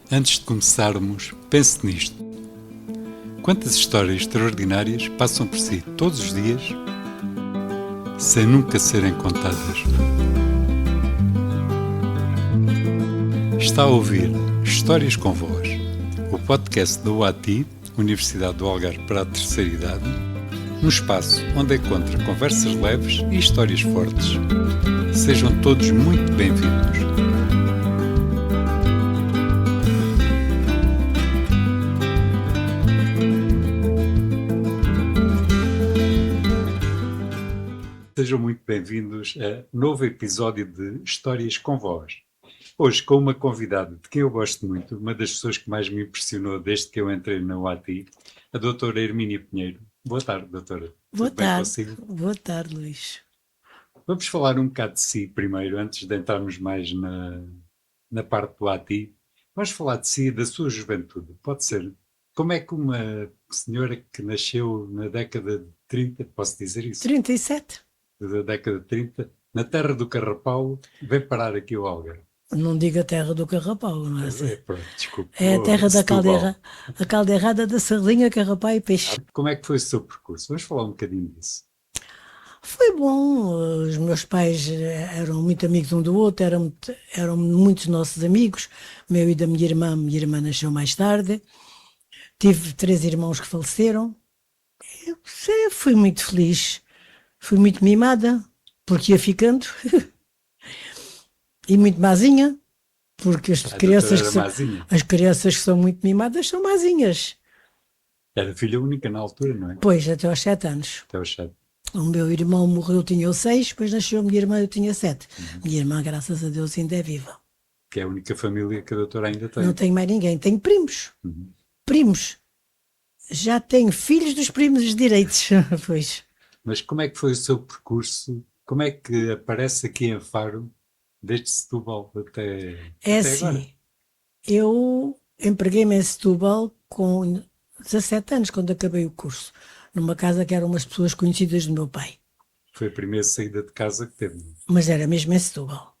Antes de começarmos, pense nisto. Quantas histórias extraordinárias passam por si todos os dias sem nunca serem contadas? Está a ouvir Histórias com Voz, o podcast da UATI, Universidade do Algarve para a Terceira Idade, um espaço onde encontra conversas leves e histórias fortes. Sejam todos muito bem-vindos. Sejam muito bem-vindos a um novo episódio de Histórias com Voz. Hoje com uma convidada de quem eu gosto muito, uma das pessoas que mais me impressionou desde que eu entrei na UATI, a doutora Hermínia Pinheiro. Boa tarde, doutora. Boa Tudo bem tarde. consigo? Boa tarde, Luís. Vamos falar um bocado de si primeiro, antes de entrarmos mais na parte do ATI. Vamos falar de si e da sua juventude. Pode ser. Como é que uma senhora que nasceu na década de 30, posso dizer isso? 37. Da década de 30, na terra do Carrapato, vem parar aqui ao Algarve. Não digo a terra do Carrapato, não é assim? Pronto, desculpe. É a terra da Setúbal. a caldeirada da sardinha, carrapato e peixe. Como é que foi o seu percurso? Vamos falar um bocadinho disso. Foi bom, os meus pais eram muito amigos um do outro, eram muitos nossos amigos, meu e da minha irmã nasceu mais tarde, tive 3 irmãos que faleceram. Eu fui muito feliz, fui muito mimada, porque ia ficando, e muito mazinha, porque as A crianças doutora era mazinha. as crianças que são muito mimadas são mazinhas. Era filha única na altura, não é? Pois, até aos 7 anos. Até o chat. O meu irmão morreu, eu tinha 6, depois nasceu a minha irmã, eu tinha 7. Minha irmã, graças a Deus, ainda é viva. Que é a única família que a doutora ainda tem. Não tenho mais ninguém, tenho primos. Uhum. Primos. Já tenho filhos dos primos direitos. Pois. Mas como é que foi o seu percurso? Como é que aparece aqui em Faro, desde Setúbal até É agora? assim, eu empreguei-me em Setúbal com 17 anos, quando acabei o curso, numa casa que eram umas pessoas conhecidas do meu pai. Foi a primeira saída de casa que teve. Mas era mesmo em Setúbal.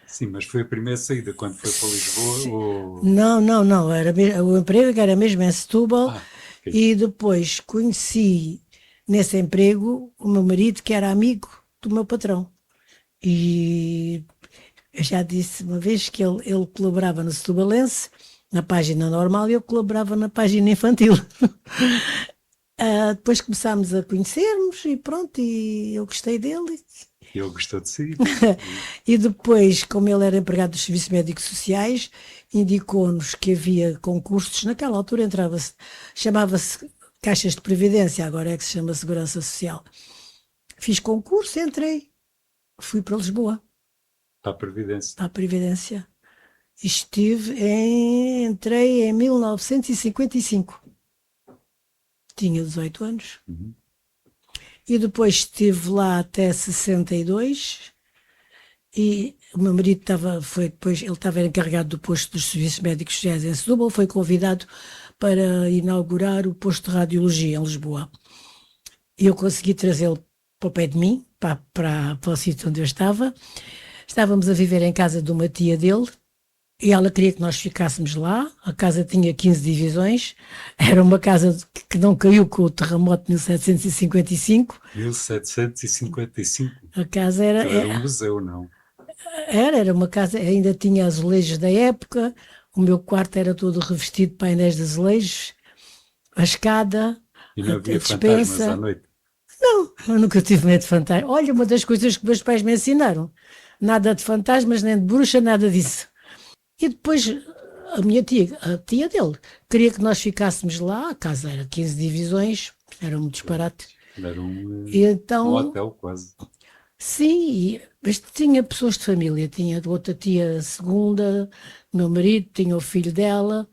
Sim, mas foi a primeira saída quando foi para Lisboa ou... Não. O emprego era mesmo em Setúbal. Ok. E depois conheci nesse emprego o meu marido, que era amigo do meu patrão. E eu já disse uma vez que ele colaborava no Setubalense, na página normal, e eu colaborava na página infantil. Depois começámos a conhecermos e pronto, e eu gostei dele. Ele gostou de si. E depois, como ele era empregado dos serviços médicos sociais, indicou-nos que havia concursos. Naquela altura chamava-se Caixas de Previdência, agora é que se chama Segurança Social. Fiz concurso, entrei, fui para Lisboa, Para a Previdência. para a Previdência. Entrei em 1955. Tinha 18 anos. Uhum. E depois estive lá até 62. E o meu marido ele estava encarregado do posto dos serviços médicos sociais em Setúbal, foi convidado para inaugurar o posto de radiologia em Lisboa. E eu consegui trazê-lo para o pé de mim, para o sítio onde eu estava. Estávamos a viver em casa de uma tia dele, e ela queria que nós ficássemos lá. A casa tinha 15 divisões, era uma casa que não caiu com o terremoto de 1755. 1755. A casa era um museu, não? Era uma casa, ainda tinha azulejos da época, o meu quarto era todo revestido de painéis de azulejos, a escada, E não a havia fantasmas à despensa. noite? Não, eu nunca tive medo de fantasmas. Olha, uma das coisas que meus pais me ensinaram, nada de fantasmas, nem de bruxa, nada disso. E depois a minha tia, a tia dele, queria que nós ficássemos lá, a casa era 15 divisões, era um disparate. Era E então, um hotel quase. sim, mas tinha pessoas de família, tinha outra tia segunda, meu marido, tinha o filho dela,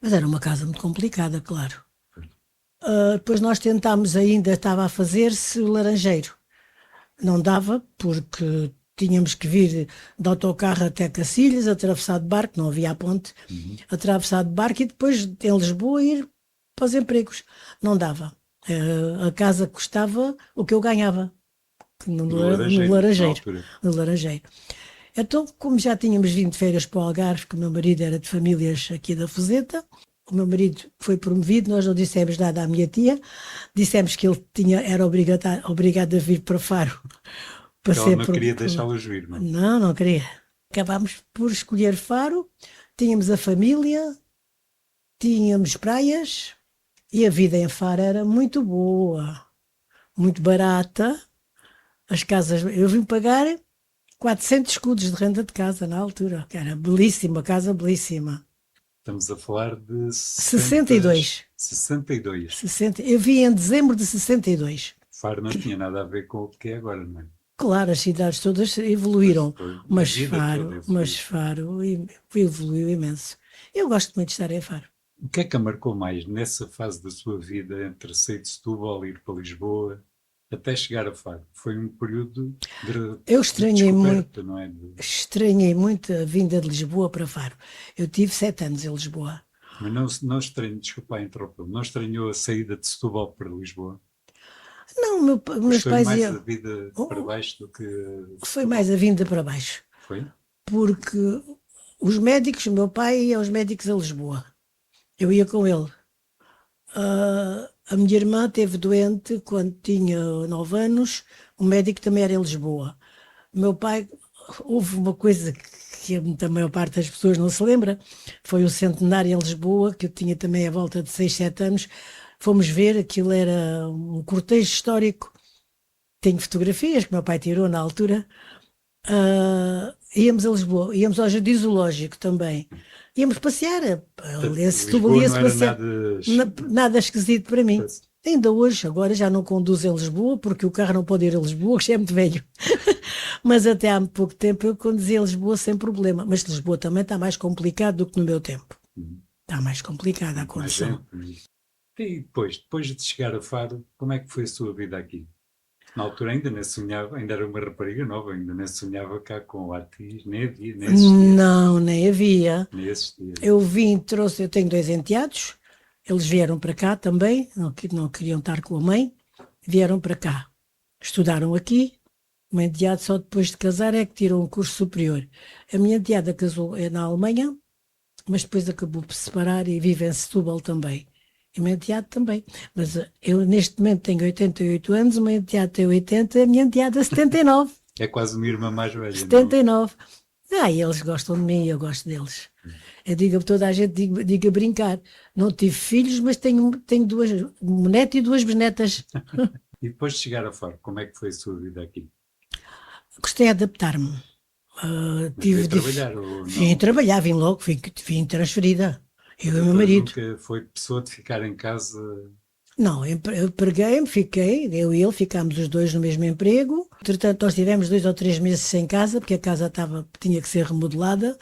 mas era uma casa muito complicada, claro. Depois nós tentámos ainda, estava a fazer-se o laranjeiro. Não dava, porque tínhamos que vir de autocarro até Cacilhas, atravessar de barco, não havia a ponte, atravessar de barco e depois em Lisboa ir para os empregos. Não dava. A casa custava o que eu ganhava. No Laranjeiro, na laranjeiro. altura. No laranjeiro. Então, como já tínhamos vindo de férias para o Algarve, que o meu marido era de famílias aqui da Fuseta, o meu marido foi promovido, nós não dissemos nada à minha tia, dissemos que ele era obrigado a vir para Faro para Porque ela ser não queria deixá-los vir, não? Não, não queria. Acabámos por escolher Faro, tínhamos a família, tínhamos praias e a vida em Faro era muito boa, muito barata. As casas, eu vim pagar 400 escudos de renda de casa na altura, que era belíssima, casa belíssima. Estamos a falar de 62. 62. 60, eu vim em dezembro de 62. Faro não tinha nada a ver com o que é agora, não é? Claro, as cidades todas evoluíram, Mas foi, mas Faro evoluiu imenso. Eu gosto muito de estar em Faro. O que é que a marcou mais nessa fase da sua vida entre sair de Setúbal e ir para Lisboa até chegar a Faro? Foi um período Eu estranhei muito, não é? estranhei muito a vinda de Lisboa para Faro. Eu tive 7 anos em Lisboa. Mas não estranhou, desculpa a interromper, não estranhou a saída de Setúbal para Lisboa? Não, meus foi pais mais iam. a vida para baixo do que... Foi mais a vinda para baixo. Foi? Porque os médicos, o meu pai ia aos médicos a Lisboa. Eu ia com ele. A minha irmã esteve doente quando tinha 9 anos, o médico também era em Lisboa. O meu pai, houve uma coisa que a maior parte das pessoas não se lembra, foi o centenário em Lisboa, que eu tinha também à volta de 6, 7 anos. Fomos ver, aquilo era um cortejo histórico. Tenho fotografias que meu pai tirou na altura. Íamos a Lisboa, íamos ao Jardim Zoológico também. Íamos passear. Lisboa não era nada esquisito para mim. Ainda hoje, agora já não conduzo em Lisboa, porque o carro não pode ir a Lisboa, que já é muito velho. Mas até há pouco tempo eu conduzia a Lisboa sem problema. Mas Lisboa também está mais complicado do que no meu tempo. Está mais complicada a condução. E depois de chegar a Faro, como é que foi a sua vida aqui? Na altura ainda nem sonhava, ainda era uma rapariga nova, ainda nem sonhava cá com o Atis, nem havia, nem existia. Não, nem havia. Nem existia. Eu tenho 2 enteados, eles vieram para cá também, não queriam estar com a mãe, vieram para cá. Estudaram aqui, o meu enteado só depois de casar é que tirou um curso superior. A minha enteada casou na Alemanha, mas depois acabou por se separar e vive em Setúbal também. E o meu enteado também. Mas eu neste momento tenho 88 anos, o meu enteado tem 80, a minha enteada 79. É quase uma irmã mais velha. 79. E eles gostam de mim e eu gosto deles. Eu digo a toda a gente, digo a brincar. Não tive filhos, mas tenho 2, um neto e 2 bisnetas. E depois de chegar a Faro, como é que foi a sua vida aqui? Gostei de adaptar-me. Vim trabalhar, vim logo, vim transferida. Eu e o meu marido. Nunca foi pessoa de ficar em casa? Não, eu preguei-me, fiquei, eu e ele ficámos os 2 no mesmo emprego. Entretanto, nós tivemos 2 ou 3 meses sem casa, porque a casa tinha que ser remodelada.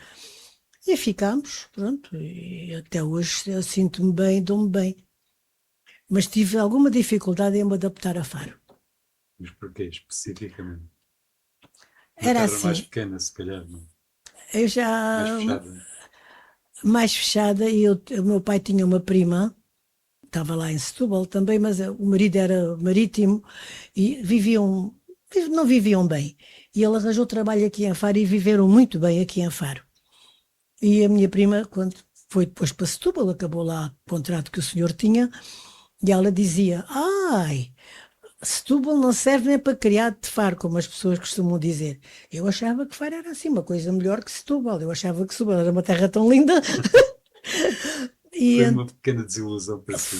E ficámos, pronto. E até hoje eu sinto-me bem, dou-me bem. Mas tive alguma dificuldade em me adaptar a Faro. Mas porquê, especificamente? Era assim. Mais pequena, se calhar, não? Eu já... Mais fechada, e o meu pai tinha uma prima, estava lá em Setúbal também, mas o marido era marítimo e não viviam bem. E ele arranjou trabalho aqui em Faro e viveram muito bem aqui em Faro. E a minha prima, quando foi depois para Setúbal, acabou lá o contrato que o senhor tinha, e ela dizia, Setúbal não serve nem para criado de Faro, como as pessoas costumam dizer. Eu achava que Faro era assim, uma coisa melhor que Setúbal. Eu achava que Setúbal era uma terra tão linda. Foi uma pequena desilusão para si.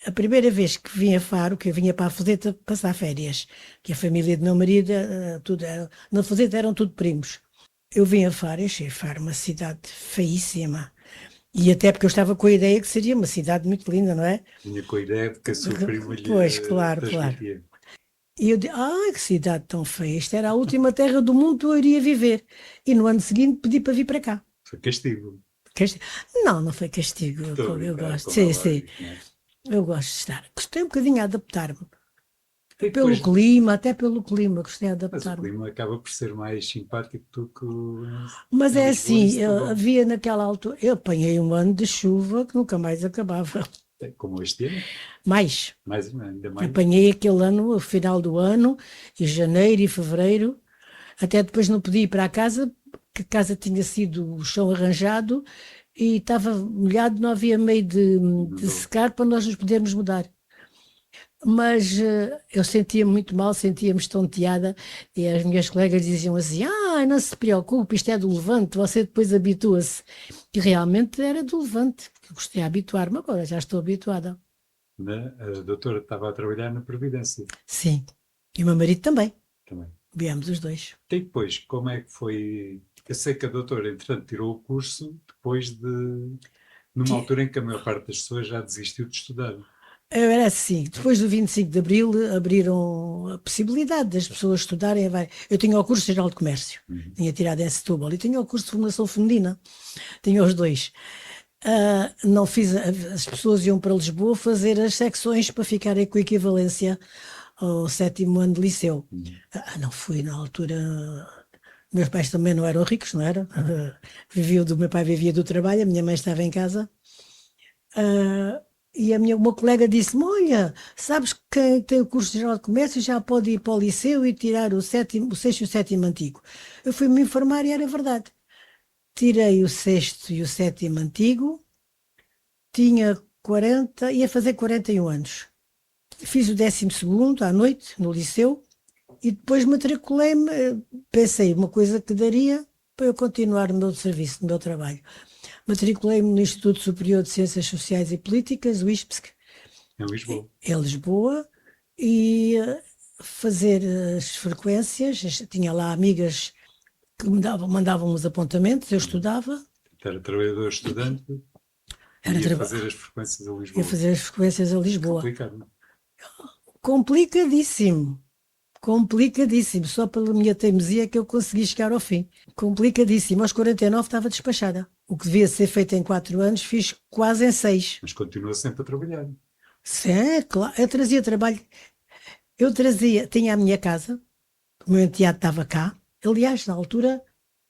A primeira vez que vim a Faro, que eu vinha para a Fuseta passar férias, que a família do meu marido, na Fuseta eram tudo primos. Eu vim a Faro, achei Faro uma cidade feíssima. E até porque eu estava com a ideia que seria uma cidade muito linda, não é? Tinha com a ideia de que a sua prima lhe... Pois, claro. E eu disse, que cidade tão feia, esta era a última terra do mundo que eu iria viver. E no ano seguinte pedi para vir para cá. Foi castigo. Não foi castigo, eu gosto. Sim. Eu gosto de estar. Gostei um bocadinho de adaptar-me. Até pelo clima, gostei de adaptar-me. Mas o clima acaba por ser mais simpático do que Mas é assim, havia naquela altura, eu apanhei um ano de chuva que nunca mais acabava. Como este ano? Ainda mais. Apanhei aquele ano, o final do ano, e janeiro e fevereiro, Até depois não podia ir para a casa, que a casa tinha sido o chão arranjado e estava molhado, não havia meio de secar para nós nos podermos mudar. Mas eu sentia-me muito mal, sentia-me estonteada e as minhas colegas diziam assim, não se preocupe, isto é do Levante, você depois habitua-se. E realmente era do Levante, que eu gostei de habituar-me, agora já estou habituada. A doutora estava a trabalhar na Previdência. Sim, e o meu marido também. Também. Viemos os dois. E depois, como é que foi? Eu sei que a doutora, entretanto, tirou o curso depois numa altura em que a maior parte das pessoas já desistiu de estudar. Era assim, depois do 25 de Abril abriram a possibilidade das pessoas estudarem. Eu tinha o curso de Geral de Comércio, tinha tirado em Setúbal, e tinha o curso de Formação Feminina, tinha os dois. Não fiz, as pessoas iam para Lisboa fazer as secções para ficarem com equivalência ao 7º ano de liceu. Não fui na altura. Meus pais também não eram ricos, não era? Meu pai vivia do trabalho, a minha mãe estava em casa. E uma colega disse-me, olha, sabes que quem tem o curso de Geral de Comércio já pode ir para o liceu e tirar o 6º e o 7º antigo. Eu fui-me informar e era verdade. Tirei o 6º e o 7º antigo, tinha 40, ia fazer 41 anos. Fiz o 12º à noite, no liceu, e depois matriculei-me, pensei uma coisa que daria para eu continuar o meu serviço, o meu trabalho. Matriculei-me no Instituto Superior de Ciências Sociais e Políticas, o ISPSC, Em Lisboa. em Lisboa, e fazer as frequências. Tinha lá amigas que mandavam os apontamentos, eu estudava. Era trabalhador estudante e ia fazer as frequências a Lisboa. Ia fazer as frequências a Lisboa. Complicado, não? Complicadíssimo. Complicadíssimo. Só pela minha teimosia que eu consegui chegar ao fim. Complicadíssimo. Aos 49 estava despachada. O que devia ser feito em 4 anos, fiz quase em 6. Mas continua sempre a trabalhar. Sim, claro. Eu trazia trabalho. Tinha a minha casa, o meu enteado estava cá. Aliás, na altura,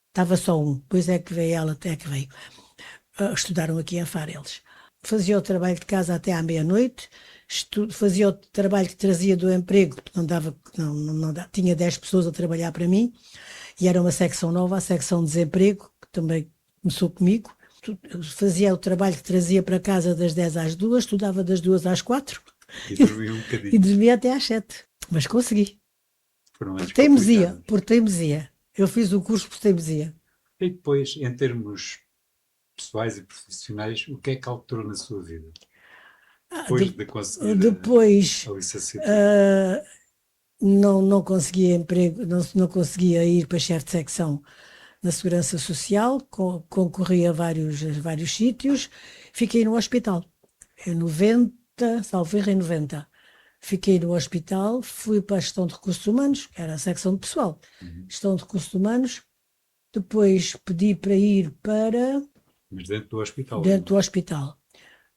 estava só um. Depois é que veio ela, até que veio. Estudaram aqui em Faro eles. Fazia o trabalho de casa até à meia-noite. Fazia o trabalho que trazia do emprego, porque não dava, tinha 10 pessoas a trabalhar para mim, e era uma secção nova, a secção de desemprego, que também começou comigo. Fazia o trabalho que trazia para casa das 10 às 2, estudava das 2 às 4 e dormia um bocadinho. E dormia até às 7. Mas consegui. Por teimosia. Eu fiz o curso por teimosia. E depois, em termos pessoais e profissionais, o que é que alterou na sua vida? Depois de conseguir a licenciatura. Não conseguia emprego, não conseguia ir para chefe de secção na Segurança Social, concorri a vários sítios, fiquei no hospital. Em 90, salvo erro, em 90. Fiquei no hospital, fui para a gestão de recursos humanos, era a secção de pessoal, gestão de recursos humanos, depois pedi para ir para... Mas dentro do hospital? Dentro do hospital.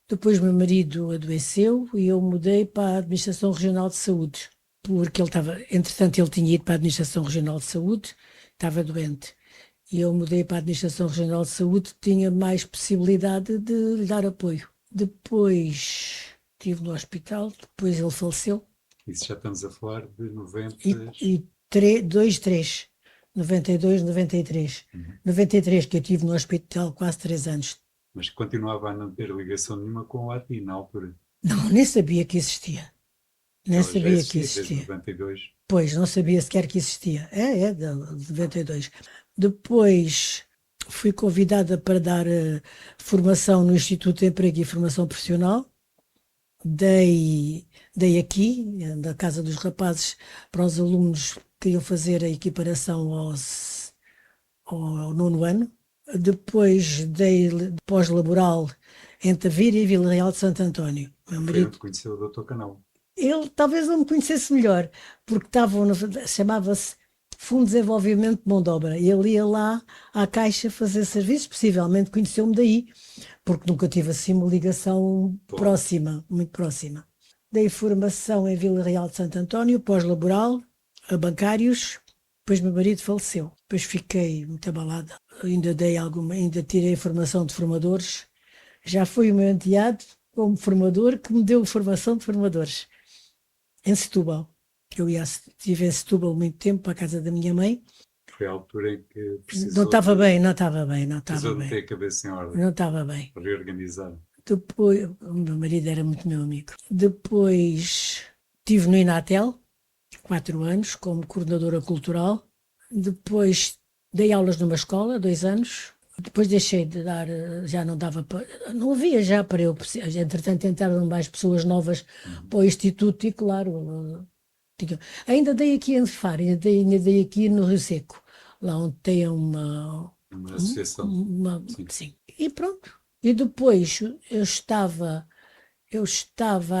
Depois meu marido adoeceu e eu mudei para a Administração Regional de Saúde, porque entretanto ele tinha ido para a Administração Regional de Saúde, estava doente. E eu mudei para a Administração Regional de Saúde, tinha mais possibilidade de lhe dar apoio. Depois estive no hospital, depois ele faleceu. Isso já estamos a falar de 90... 92, 93. 93, que eu estive no hospital quase 3 anos. Mas continuava a não ter ligação nenhuma com o ATI na altura? Não, nem sabia que existia. Nem sabia que existia. Desde 92. Pois, não sabia sequer que existia. De 92. Depois fui convidada para dar formação no Instituto de Emprego e Formação Profissional. Dei aqui, na Casa dos Rapazes, para os alunos que iam fazer a equiparação ao 9º ano. Depois dei pós-laboral em Tavira e Vila Real de Santo António. Foi onde conheceu o Dr. Canal. Ele talvez não me conhecesse melhor, porque chamava-se Fundo de Desenvolvimento de Mão de Obra, e ele ia lá à Caixa fazer serviços, possivelmente conheceu-me daí, porque nunca tive assim uma ligação próxima, muito próxima. Dei formação em Vila Real de Santo António, pós-laboral, a bancários, depois meu marido faleceu, depois fiquei muito abalada, ainda tirei formação de formadores, já foi o meu enteado como formador que me deu formação de formadores, em Setúbal. Eu estive em Setúbal muito tempo, para a casa da minha mãe, foi a altura em que Não precisou estava de, bem, não estava bem, não estava precisou de bem. ter a cabeça em ordem, Não estava bem. reorganizar. Depois, o meu marido era muito meu amigo. Depois estive no Inatel, 4 anos, como coordenadora cultural. Depois dei aulas numa escola, 2 anos. Depois deixei de dar, já não dava para. Não havia já para eu. Entretanto, entraram mais pessoas novas para o Instituto e, claro, ainda dei aqui em Faro, ainda dei aqui no Rio Seco, lá onde tem Uma associação. Sim. sim. E pronto. E depois eu estava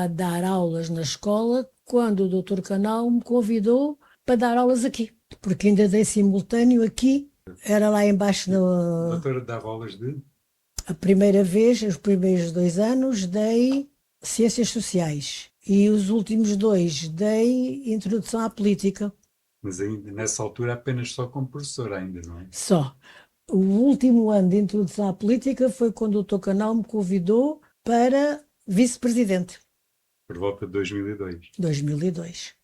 a dar aulas na escola quando o doutor Canal me convidou para dar aulas aqui, porque ainda dei simultâneo aqui, era lá embaixo O doutor dava aulas de. a primeira vez, os primeiros 2 anos, dei Ciências Sociais e os últimos 2 dei Introdução à Política, Mas ainda nessa altura apenas só como professor ainda, não é? só. O último ano de Introdução à Política foi quando o doutor Canal me convidou para vice-presidente, Por volta de 2002. 2002.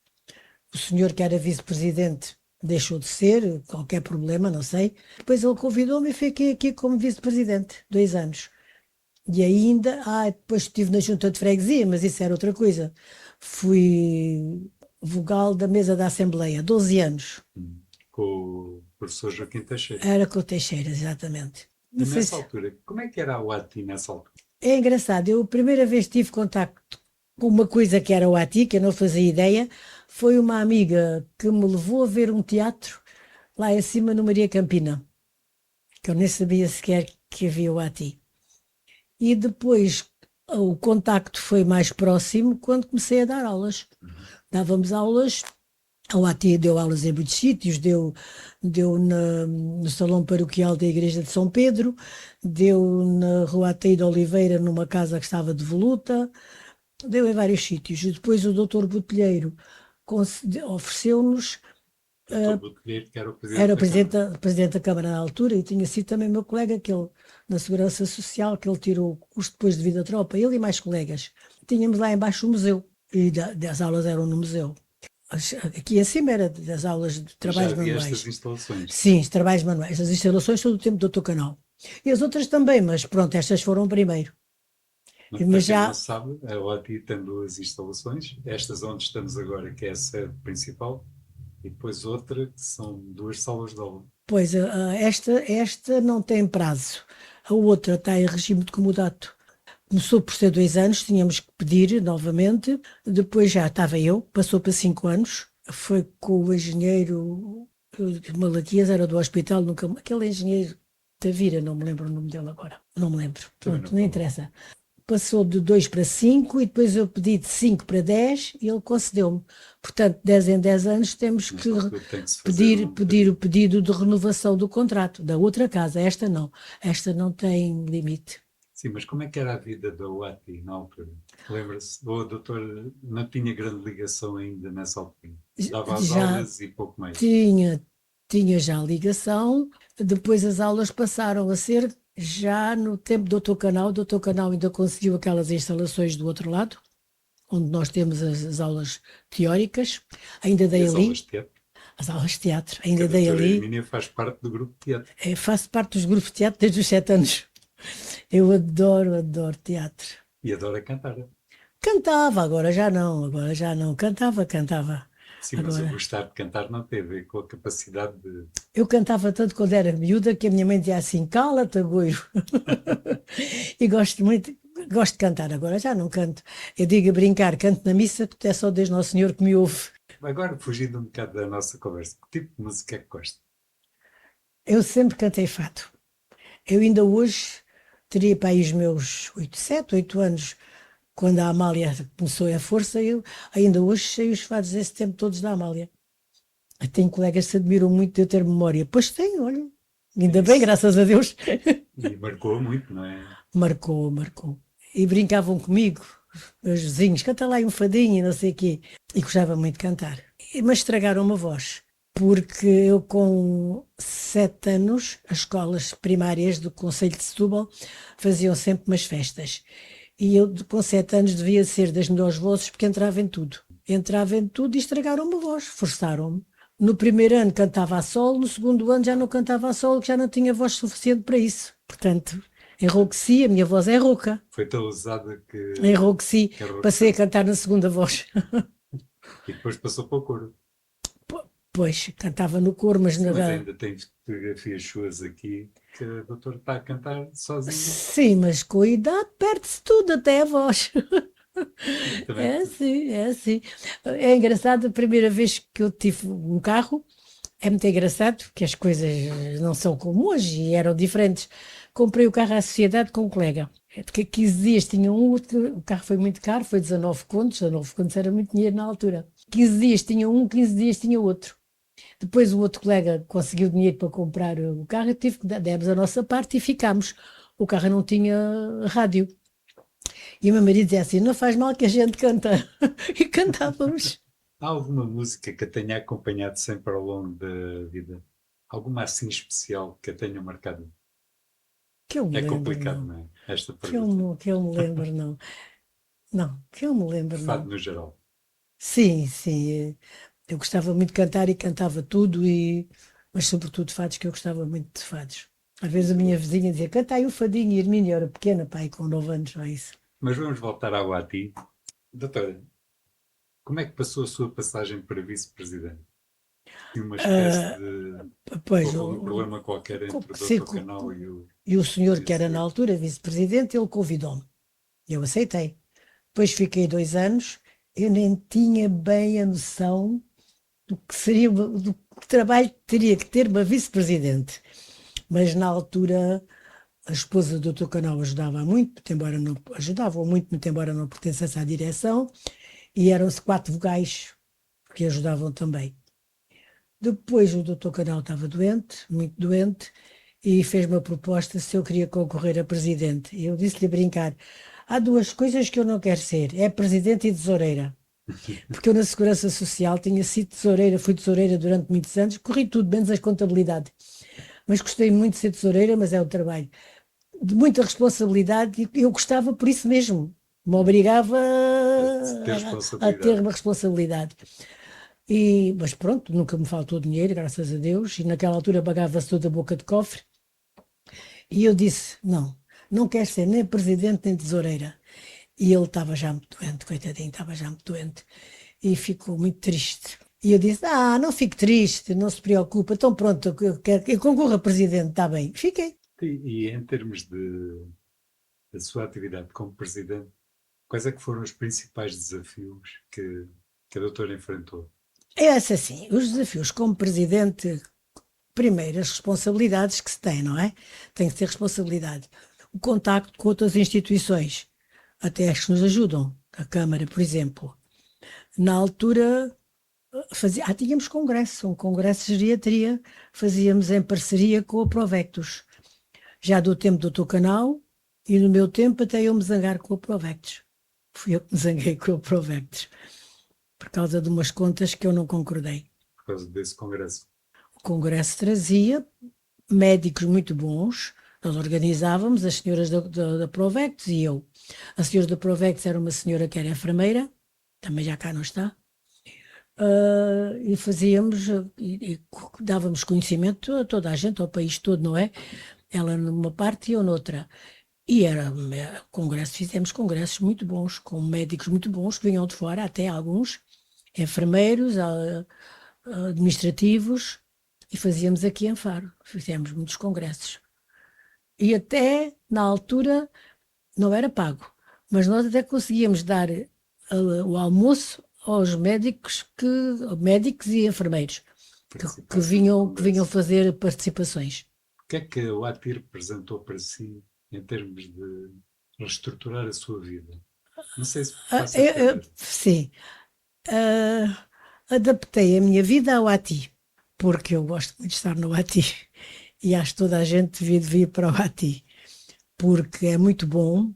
O senhor que era vice-presidente deixou de ser, qualquer problema, não sei. Depois ele convidou-me e fiquei aqui como vice-presidente, 2 anos. E ainda, depois estive na junta de freguesia, mas isso era outra coisa. Fui vogal da mesa da Assembleia, 12 anos. Com o professor Joaquim Teixeira. Era com o Teixeira, exatamente. E Não sei nessa se... altura, como é que era a UATI nessa altura? É engraçado, eu a primeira vez tive contacto com uma coisa que era o ATI, que eu não fazia ideia, foi uma amiga que me levou a ver um teatro lá em cima no Maria Campina, que eu nem sabia sequer que havia o ATI. E depois o contacto foi mais próximo quando comecei a dar aulas. Dávamos aulas, o ATI deu aulas em muitos sítios, deu no Salão Paroquial da Igreja de São Pedro, deu na Rua Ataí de Oliveira, numa casa que estava devoluta, deu em vários sítios. E depois o doutor Botelheiro ofereceu-nos. O Botelheiro, que era o presidente Era o da Câmara. presidente da Câmara na altura e tinha sido também meu colega, que ele, na Segurança Social, que ele tirou o curso depois de vida à tropa, ele e mais colegas. Tínhamos lá embaixo o museu e as aulas eram no museu. Aqui em cima era das aulas de trabalhos Já havia manuais. estas instalações. Sim, os trabalhos manuais. As instalações são do tempo do Dr. Canal. E as outras também, mas pronto, estas foram primeiro. Mas Mas para quem já- não sabe, a OATI tem duas instalações, estas onde estamos agora, que é a sede principal, e depois outra, que são duas salas de aula. Pois, esta não tem prazo. A outra está em regime de comodato. Começou por ser 2 anos, tínhamos que pedir novamente. Depois já estava eu, passou para 5 anos. Foi com o engenheiro Malaquias, era do hospital, nunca, aquele engenheiro Tavira, não me lembro o nome dele agora. Não me lembro. Também Pronto, não. não interessa. Passou de 2 para 5 e depois eu pedi de 5 para 10 e ele concedeu-me. Portanto, 10 em 10 anos temos que Nesta altura tem que se fazer pedir o pedido de renovação do contrato da outra casa. Esta não. Esta não tem limite. Sim, mas como é que era a vida da UATI na altura? Lembra-se? O doutor não tinha grande ligação ainda nessa altura. Dava as Já aulas e pouco mais. tinha já ligação, depois as aulas passaram a ser já no tempo do Dr. Canal. O Dr. Canal ainda conseguiu aquelas instalações do outro lado, onde nós temos as aulas teóricas. Ainda E dei as ali aulas de teatro. as aulas de teatro, Que ainda a dei doutora ali. Hermínia faz parte do grupo de teatro. Faço parte dos grupos de teatro desde os 7 anos. Eu adoro teatro. E adora cantar. Cantava, agora já não. Cantava. Sim, mas o Agora, gostar de cantar não tem a ver com a capacidade de. eu cantava tanto quando era miúda que a minha mãe dizia assim, cala-te, agoiro. E gosto de cantar, agora já não canto. Eu digo a brincar, canto na missa, porque é só Deus Nosso Senhor que me ouve. Agora, fugindo um bocado da nossa conversa, que tipo de música é que gosta? Eu sempre cantei fado. Eu ainda hoje teria para aí os meus 7, 8 anos, quando a Amália começou a força, eu ainda hoje sei os fados desse tempo todos da Amália. Eu tenho colegas que se admiram muito de eu ter memória. Pois tenho, olha. Ainda bem, Isso. graças a Deus. E marcou muito, não é? Marcou. E brincavam comigo, meus vizinhos, canta lá aí um fadinho e não sei o quê. E gostava muito de cantar. Mas estragaram-me a voz. Porque eu, com 7 anos, as escolas primárias do Concelho de Setúbal faziam sempre umas festas. E eu, com 7 anos, devia ser das melhores vozes, porque entrava em tudo. Entrava em tudo e estragaram-me a voz. Forçaram-me. No primeiro ano cantava a solo, no segundo ano já não cantava a solo, que já não tinha voz suficiente para isso. Portanto, enrouqueci, a minha voz é rouca. Foi tão usada Enrouqueci, que passei a arrefeceu. cantar na segunda voz. E depois passou para o coro. Pois, cantava no coro, mas não Mas era. ainda tem fotografias suas aqui que o doutor está a cantar sozinho. Sim, mas com a idade perde-se tudo, até a voz. Também, É assim, é assim. É engraçado, a primeira vez que eu tive um carro, é muito engraçado, que as coisas não são como hoje e eram diferentes. Comprei o carro à sociedade com um colega. De 15 dias tinha um, o carro foi muito caro, foi 19 contos, 19 contos era muito dinheiro na altura. 15 dias tinha um, 15 dias tinha outro. Depois o outro colega conseguiu dinheiro para comprar o carro, demos a nossa parte e ficámos. O carro não tinha rádio. E o meu marido dizia assim: não faz mal que a gente canta. E cantávamos. há alguma música que a tenha acompanhado sempre ao longo da vida? Alguma assim especial que a tenha marcado? Que eu me É lembro, complicado, não. não é? Esta Que eu, pergunta. que eu me lembro, não. Não, que eu me lembro, Fado não. no geral. Sim, sim. Eu gostava muito de cantar e cantava tudo, mas sobretudo fados, que eu gostava muito de fados. Às vezes a Muito minha bem. vizinha dizia: canta aí o fadinho, e Hermínia era pequena, pai, com 9 anos, não é isso? Mas vamos voltar ao ATI. Doutora, como é que passou a sua passagem para vice-presidente? Tinha uma espécie Ah, de. pois, Houve um problema qualquer entre o sim, doutor Canal e o, e o senhor e o que era na senhor. altura vice-presidente, ele convidou-me. Eu aceitei. Depois fiquei 2 anos, eu nem tinha bem a noção do que seria, do que trabalho que teria que ter uma vice-presidente. Mas na altura a esposa do Dr. Canal ajudava muito, muito embora não ajudava muito, muito embora não pertencesse à direção, e eram-se 4 vogais que ajudavam também. Depois o Dr. Canal estava doente, muito doente, e fez uma proposta se eu queria concorrer a presidente. E eu disse-lhe a brincar: há 2 coisas que eu não quero ser, é presidente e tesoureira. Porque eu na Segurança Social tinha sido tesoureira, fui tesoureira durante muitos anos, corri tudo, menos as contabilidade. Mas gostei muito de ser tesoureira, mas é um trabalho de muita responsabilidade e eu gostava por isso mesmo. Me obrigava Ter a ter responsabilidade. uma responsabilidade. Mas pronto, nunca me faltou dinheiro, graças a Deus, e naquela altura pagava-se toda a boca de cofre. E eu disse: não, não quero ser nem presidente nem tesoureira. E ele estava já muito doente, coitadinho, estava já muito doente. E ficou muito triste. E eu disse: não fique triste, não se preocupe. Então pronto, eu concorro a presidente, está bem. Fiquei. E em termos da sua atividade como presidente, quais é que foram os principais desafios que a doutora enfrentou? É assim, os desafios como presidente, primeiro, as responsabilidades que se tem, não é? Tem que ter responsabilidade. O contacto com outras instituições, até as que nos ajudam, a Câmara, por exemplo. Na altura, tínhamos congresso, um congresso de geriatria, fazíamos em parceria com a Provectus. Já do tempo do teu canal, e no meu tempo até eu me zangar com a Provectus. Fui eu que me zanguei com a Provectus, por causa de umas contas que eu não concordei. Por causa desse congresso? O congresso trazia médicos muito bons, nós organizávamos, as senhoras da Provectus e eu. A senhora da Provectus era uma senhora que era enfermeira, também já cá não está, e fazíamos, e dávamos conhecimento a toda a gente, ao país todo, não é? Ela numa parte e eu noutra. E era congresso, fizemos congressos muito bons, com médicos muito bons, que vinham de fora, até alguns, enfermeiros, administrativos, e fazíamos aqui em Faro, fizemos muitos congressos. E até, na altura, não era pago, mas nós até conseguíamos dar o almoço aos médicos e enfermeiros Participassem no que vinham congresso. fazer participações. O que é que o ATIR representou para si em termos de reestruturar a sua vida? Não sei se faço entender. Sim, adaptei a minha vida ao ATI, porque eu gosto muito de estar no ATI e acho que toda a gente devia vir para o ATI, porque é muito bom,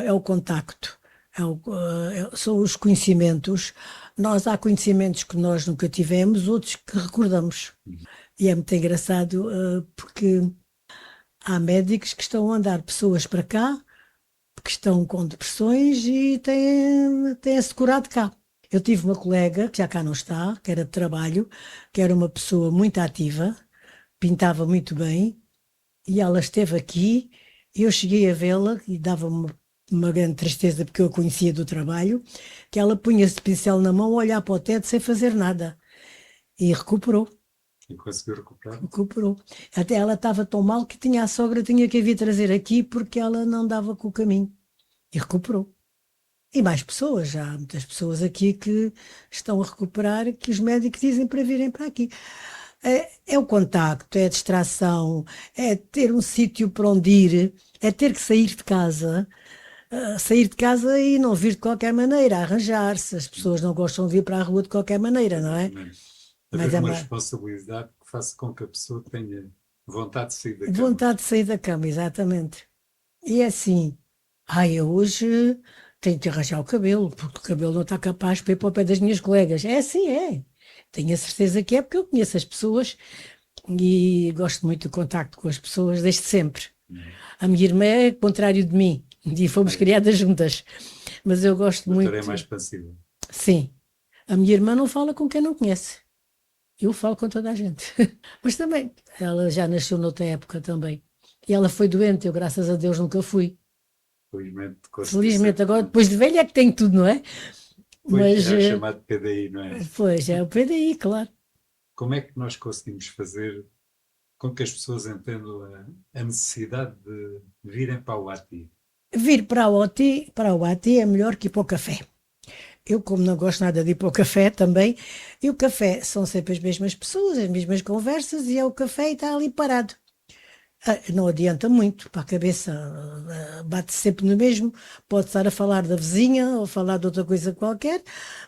é o contacto, são os conhecimentos. Nós há conhecimentos que nós nunca tivemos, outros que recordamos. E é muito engraçado, porque há médicos que estão a andar pessoas para cá, que estão com depressões e têm-se curado cá. Eu tive uma colega, que já cá não está, que era de trabalho, que era uma pessoa muito ativa, pintava muito bem, e ela esteve aqui, eu cheguei a vê-la e dava-me uma grande tristeza porque eu a conhecia do trabalho, que ela punha-se de pincel na mão a olhar para o teto sem fazer nada. E recuperou, E conseguiu recuperar? recuperou. Até ela estava tão mal que tinha a sogra, tinha que a vir trazer aqui porque ela não dava com o caminho. E recuperou. E mais pessoas, já há muitas pessoas aqui que estão a recuperar, que os médicos dizem para virem para aqui. É o contacto, é a distração, é ter um sítio para onde ir, é ter que sair de casa e não vir de qualquer maneira, arranjar-se. As pessoas não gostam de vir para a rua de qualquer maneira, não é? Exatamente. Mas Haver é uma uma responsabilidade que faça com que a pessoa tenha vontade de sair da cama. vontade de sair da cama, exatamente. E é assim, eu hoje tenho de arranjar o cabelo, porque o cabelo não está capaz para ir para o pé das minhas colegas. É assim, é. Tenho a certeza que é porque eu conheço as pessoas e gosto muito do contacto com as pessoas desde sempre. A minha irmã é o contrário de mim e fomos criadas juntas, mas eu gosto A doutora é muito. mais passiva. Sim, a minha irmã não fala com quem não conhece. Eu falo com toda a gente. Mas também, ela já nasceu noutra época também. E ela foi doente, eu graças a Deus nunca fui. Felizmente consegui Felizmente, ser. agora depois de velha é que tem tudo, não é? Pois Mas, é o chamado PDI, não é? pois, é o PDI, claro. Como é que nós conseguimos fazer com que as pessoas entendam a necessidade de virem para o ATI? Vir para o AT é melhor que ir para o café. Eu, como não gosto nada de ir para o café também, e o café são sempre as mesmas pessoas, as mesmas conversas, e é o café e está ali parado. Não adianta muito para a cabeça, bate sempre no mesmo. Pode estar a falar da vizinha ou falar de outra coisa qualquer,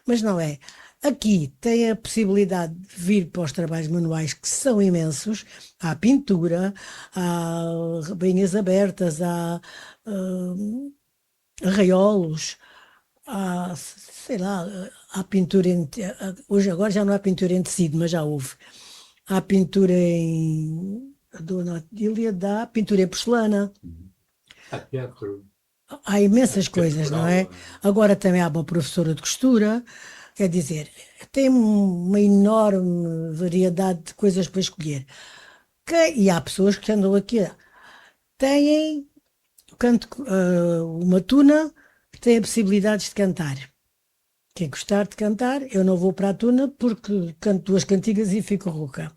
mas não é. Aqui tem a possibilidade de vir para os trabalhos manuais que são imensos. Há pintura, há bainhas abertas, há arraiolos, há, sei lá, há pintura hoje agora já não há pintura em tecido, mas já houve. Há pintura em a Dona Otília dá pintura em porcelana. Há teatro, Há há imensas canto coisas, não coral, é? Agora também há uma professora de costura, quer dizer, tem uma enorme variedade de coisas para escolher. E há pessoas que andam aqui, têm uma tuna, têm possibilidades de cantar. Quem gostar de cantar, eu não vou para a tuna porque canto duas cantigas e fico rouca.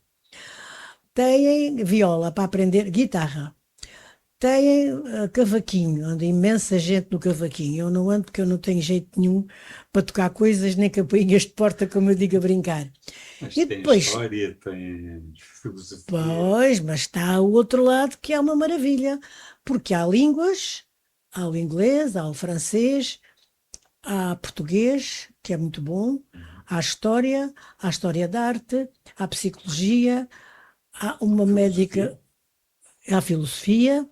Têm viola para aprender, guitarra. Têm cavaquinho, anda imensa gente no cavaquinho. Eu não ando porque eu não tenho jeito nenhum para tocar coisas, nem campainhas de porta, como eu digo a brincar. mas E tem depois, história, tem filosofia. pois, mas está o outro lado que é uma maravilha, porque há línguas, há o inglês, há o francês, há português, que é muito bom, há história da arte, há psicologia, há uma Filosofia. médica, há filosofia.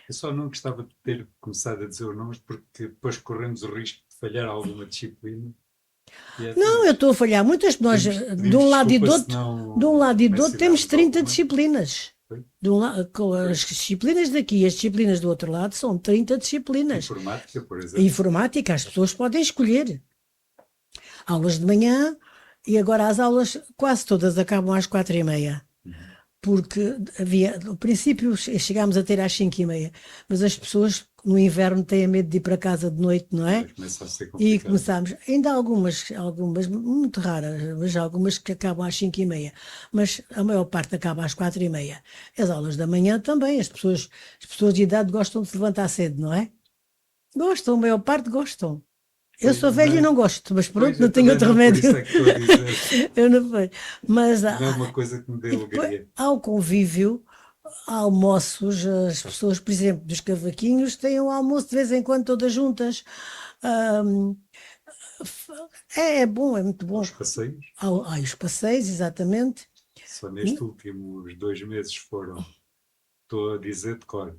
Eu só não gostava de ter começado a dizer os nomes porque depois corremos o risco de falhar alguma disciplina. E Não, eu estou a falhar muitas, nós de pedimos um lado e desculpa do se outro, de um lado e do outro temos mencionámos 30 alguma. disciplinas. Foi? Com as disciplinas daqui e as disciplinas do outro lado são 30 disciplinas. Informática, por A exemplo. informática, as pessoas podem escolher. Aulas de manhã e agora as aulas quase todas acabam às 4h30. Porque no princípio chegámos a ter às 5h30, mas as pessoas no inverno têm medo de ir para casa de noite, não é? Começa a ser E complicado. começámos, ainda há algumas muito raras, mas há algumas que acabam às 5h30, mas a maior parte acaba às 4h30. As aulas da manhã também, as pessoas de idade gostam de se levantar cedo, não é? Gostam, a maior parte gostam. Eu Pois, sou velha e mas, não gosto, mas pois, pronto, não eu tenho também outro não, por remédio. isso é que estou a dizer. Eu não vejo. Mas Não é uma coisa que me dê e depois alegria. há o convívio, há almoços, as pessoas, por exemplo, dos cavaquinhos, têm um almoço de vez em quando todas juntas. Ahm, é bom, é muito bom. Aos passeios. Há os passeios, exatamente. Só nestes últimos 2 meses foram, estou a dizer de cor,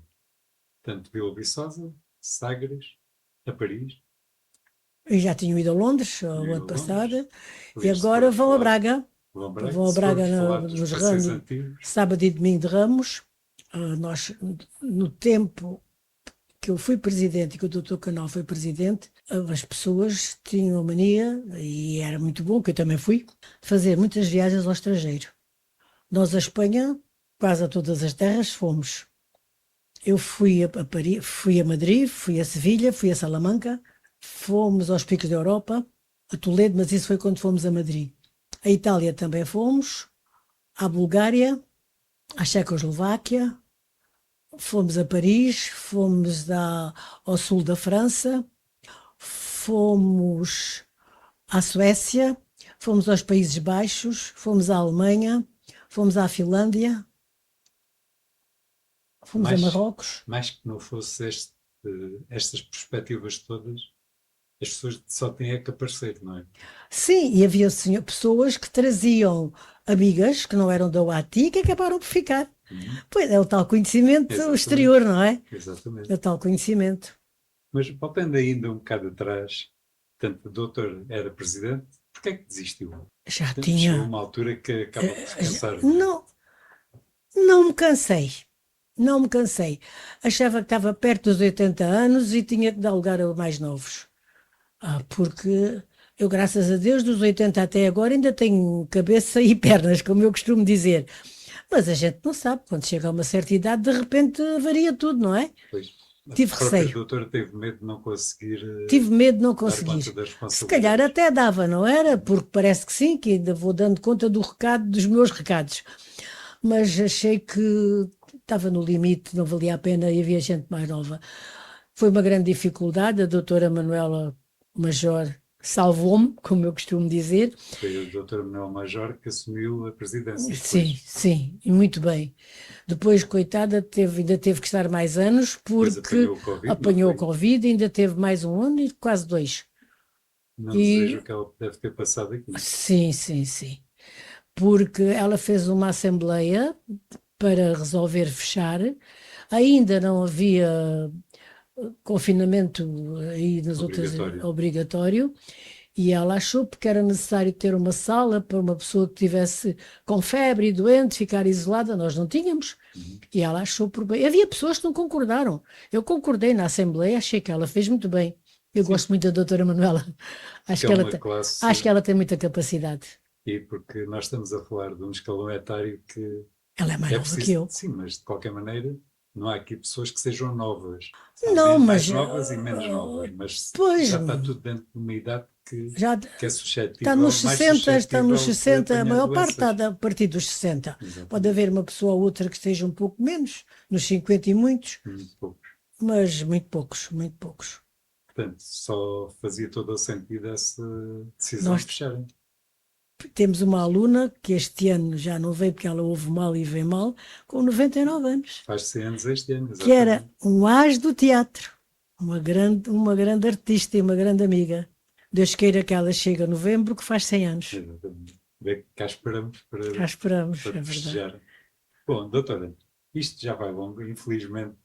tanto Vila Viçosa, Sagres, a Paris, Eu já tinha ido a Londres o e a ano Londres. passado e Aliás, se agora formos vão a falar, Braga. vão a Braga. Vão a Se Braga formos falar dos nos passeios Ramos, antigos, sábado e domingo de Ramos. Nós, no tempo que eu fui presidente e que o Dr. Canal foi presidente, as pessoas tinham a mania, e era muito bom, que eu também fui, de fazer muitas viagens ao estrangeiro. Nós, a Espanha, quase a todas as terras fomos. Eu fui a Paris, fui a Madrid, fui a Sevilha, fui a Salamanca, fomos aos Picos da Europa, a Toledo, mas isso foi quando fomos a Madrid. A Itália também fomos, à Bulgária, à Checoslováquia, fomos a Paris, ao sul da França, fomos à Suécia, fomos aos Países Baixos, fomos à Alemanha, fomos à Finlândia, fomos a Marrocos. Mais que não fosse estas perspectivas todas, as pessoas só têm é que aparecer, não é? Sim, e havia pessoas que traziam amigas que não eram da UATI que acabaram por ficar. Pois é o tal conhecimento exterior, não é? Exatamente. É o tal conhecimento. Mas voltando ainda um bocado atrás, portanto, o doutor era presidente, porquê é que desistiu? Já Portanto, tinha. chegou uma altura que acaba por se cansar. Não me cansei. Não me cansei. Achava que estava perto dos 80 anos e tinha que dar lugar a mais novos. Porque eu, graças a Deus, dos 80 até agora ainda tenho cabeça e pernas, como eu costumo dizer. Mas a gente não sabe, quando chega a uma certa idade, de repente varia tudo, não é? Pois. Tive A própria receio. doutora teve medo de não conseguir Tive medo de não dar conseguir. conta das responsabilidades. Se calhar até dava, não era? Porque parece que sim, que ainda vou dando conta dos meus recados. Mas achei que estava no limite, não valia a pena e havia gente mais nova. Foi uma grande dificuldade, a doutora Manuela Major salvou-me, como eu costumo dizer. Foi a doutora Manuela Major que assumiu a presidência depois. Sim, sim, e muito bem. Depois, coitada, ainda teve que estar mais anos, porque apanhou o Covid, ainda teve mais um ano e quase 2. Não desejo que ela deve ter passado aqui. Sim, sim, sim. Porque ela fez uma assembleia para resolver fechar, ainda não havia confinamento aí nas outras obrigatório, e ela achou porque era necessário ter uma sala para uma pessoa que tivesse com febre e doente, ficar isolada, nós não tínhamos, e ela achou por bem. Havia pessoas que não concordaram, eu concordei na Assembleia, achei que ela fez muito bem. Eu gosto muito da doutora Manuela, acho que ela tem muita capacidade. E porque nós estamos a falar de um escalão etário que... Ela é mais nova que eu. Sim, mas de qualquer maneira não há aqui pessoas que sejam novas. Não, mais novas e menos novas, mas pois, já está tudo dentro de uma idade que é suscetível. Está nos 60, a maior parte está a partir dos 60. Exatamente. Pode haver uma pessoa ou outra que esteja um pouco menos, nos 50 e muitos, muito poucos. Mas muito poucos. Portanto, só fazia todo o sentido essa decisão de fecharem. Temos uma aluna que este ano já não veio porque ela ouve mal e vê mal, com 99 anos. Faz 100 anos este ano, exatamente. Que era um as do teatro, uma grande artista e uma grande amiga. Deus queira que ela chegue a novembro, que faz 100 anos. Exatamente. Cá esperamos para é festejar. Verdade. Bom, doutora, isto já vai longo. Infelizmente,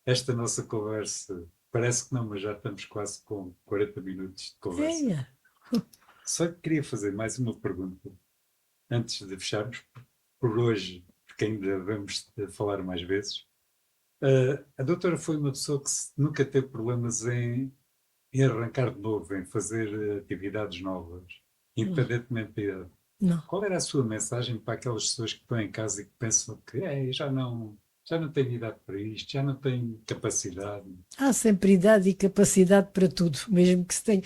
esta nossa conversa, parece que não, mas já estamos quase com 40 minutos de conversa. Só que queria fazer mais uma pergunta antes de fecharmos, por hoje, porque ainda vamos falar mais vezes. A doutora foi uma pessoa que nunca teve problemas em arrancar de novo, em fazer atividades novas, independentemente da idade. Não. Qual era a sua mensagem para aquelas pessoas que estão em casa e que pensam que já não tenho idade para isto, já não tenho capacidade? Há sempre idade e capacidade para tudo, mesmo que se tenha.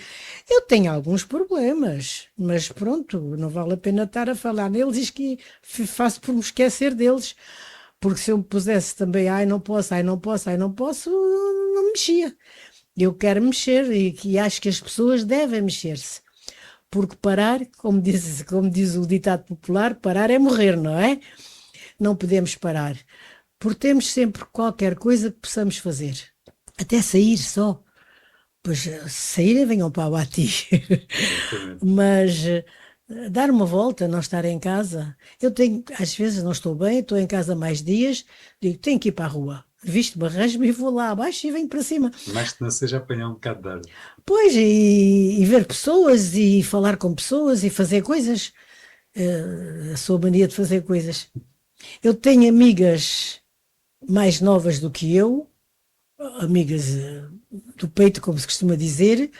Eu tenho alguns problemas, mas pronto, não vale a pena estar a falar neles e que faço por me esquecer deles, porque se eu me pusesse também, não posso, não me mexia. Eu quero mexer e acho que as pessoas devem mexer-se, porque parar, como diz o ditado popular, parar é morrer, não é? Não podemos parar. Porque temos sempre qualquer coisa que possamos fazer. Até sair só. Pois saírem, venham para o Ati. Mas dar uma volta, não estar em casa. Eu tenho, às vezes não estou bem, estou em casa mais dias, digo, tenho que ir para a rua. Visto-me, arranjo-me e vou lá abaixo e venho para cima. Mas que não seja apanhar um bocado de ar. Pois, e ver pessoas, e falar com pessoas, e fazer coisas. A sua mania de fazer coisas. Eu tenho amigas mais novas do que eu, amigas do peito, como se costuma dizer,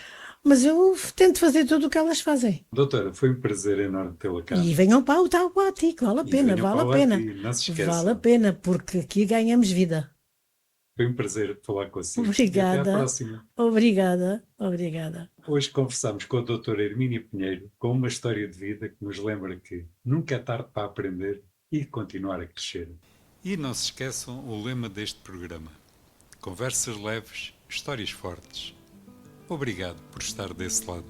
mas eu tento fazer tudo o que elas fazem. Doutora, foi um prazer enorme tê-la cá. E venham para o tal Guati, que vale a E pena, venham vale para o a pena. Guati, não se esqueçam. Vale a pena, porque aqui ganhamos vida. Foi um prazer falar consigo. E até à Obrigada, próxima. obrigada, obrigada. Hoje conversamos com a doutora Hermínia Pinheiro com uma história de vida que nos lembra que nunca é tarde para aprender e continuar a crescer. E não se esqueçam o lema deste programa: conversas leves, histórias fortes. Obrigado por estar desse lado.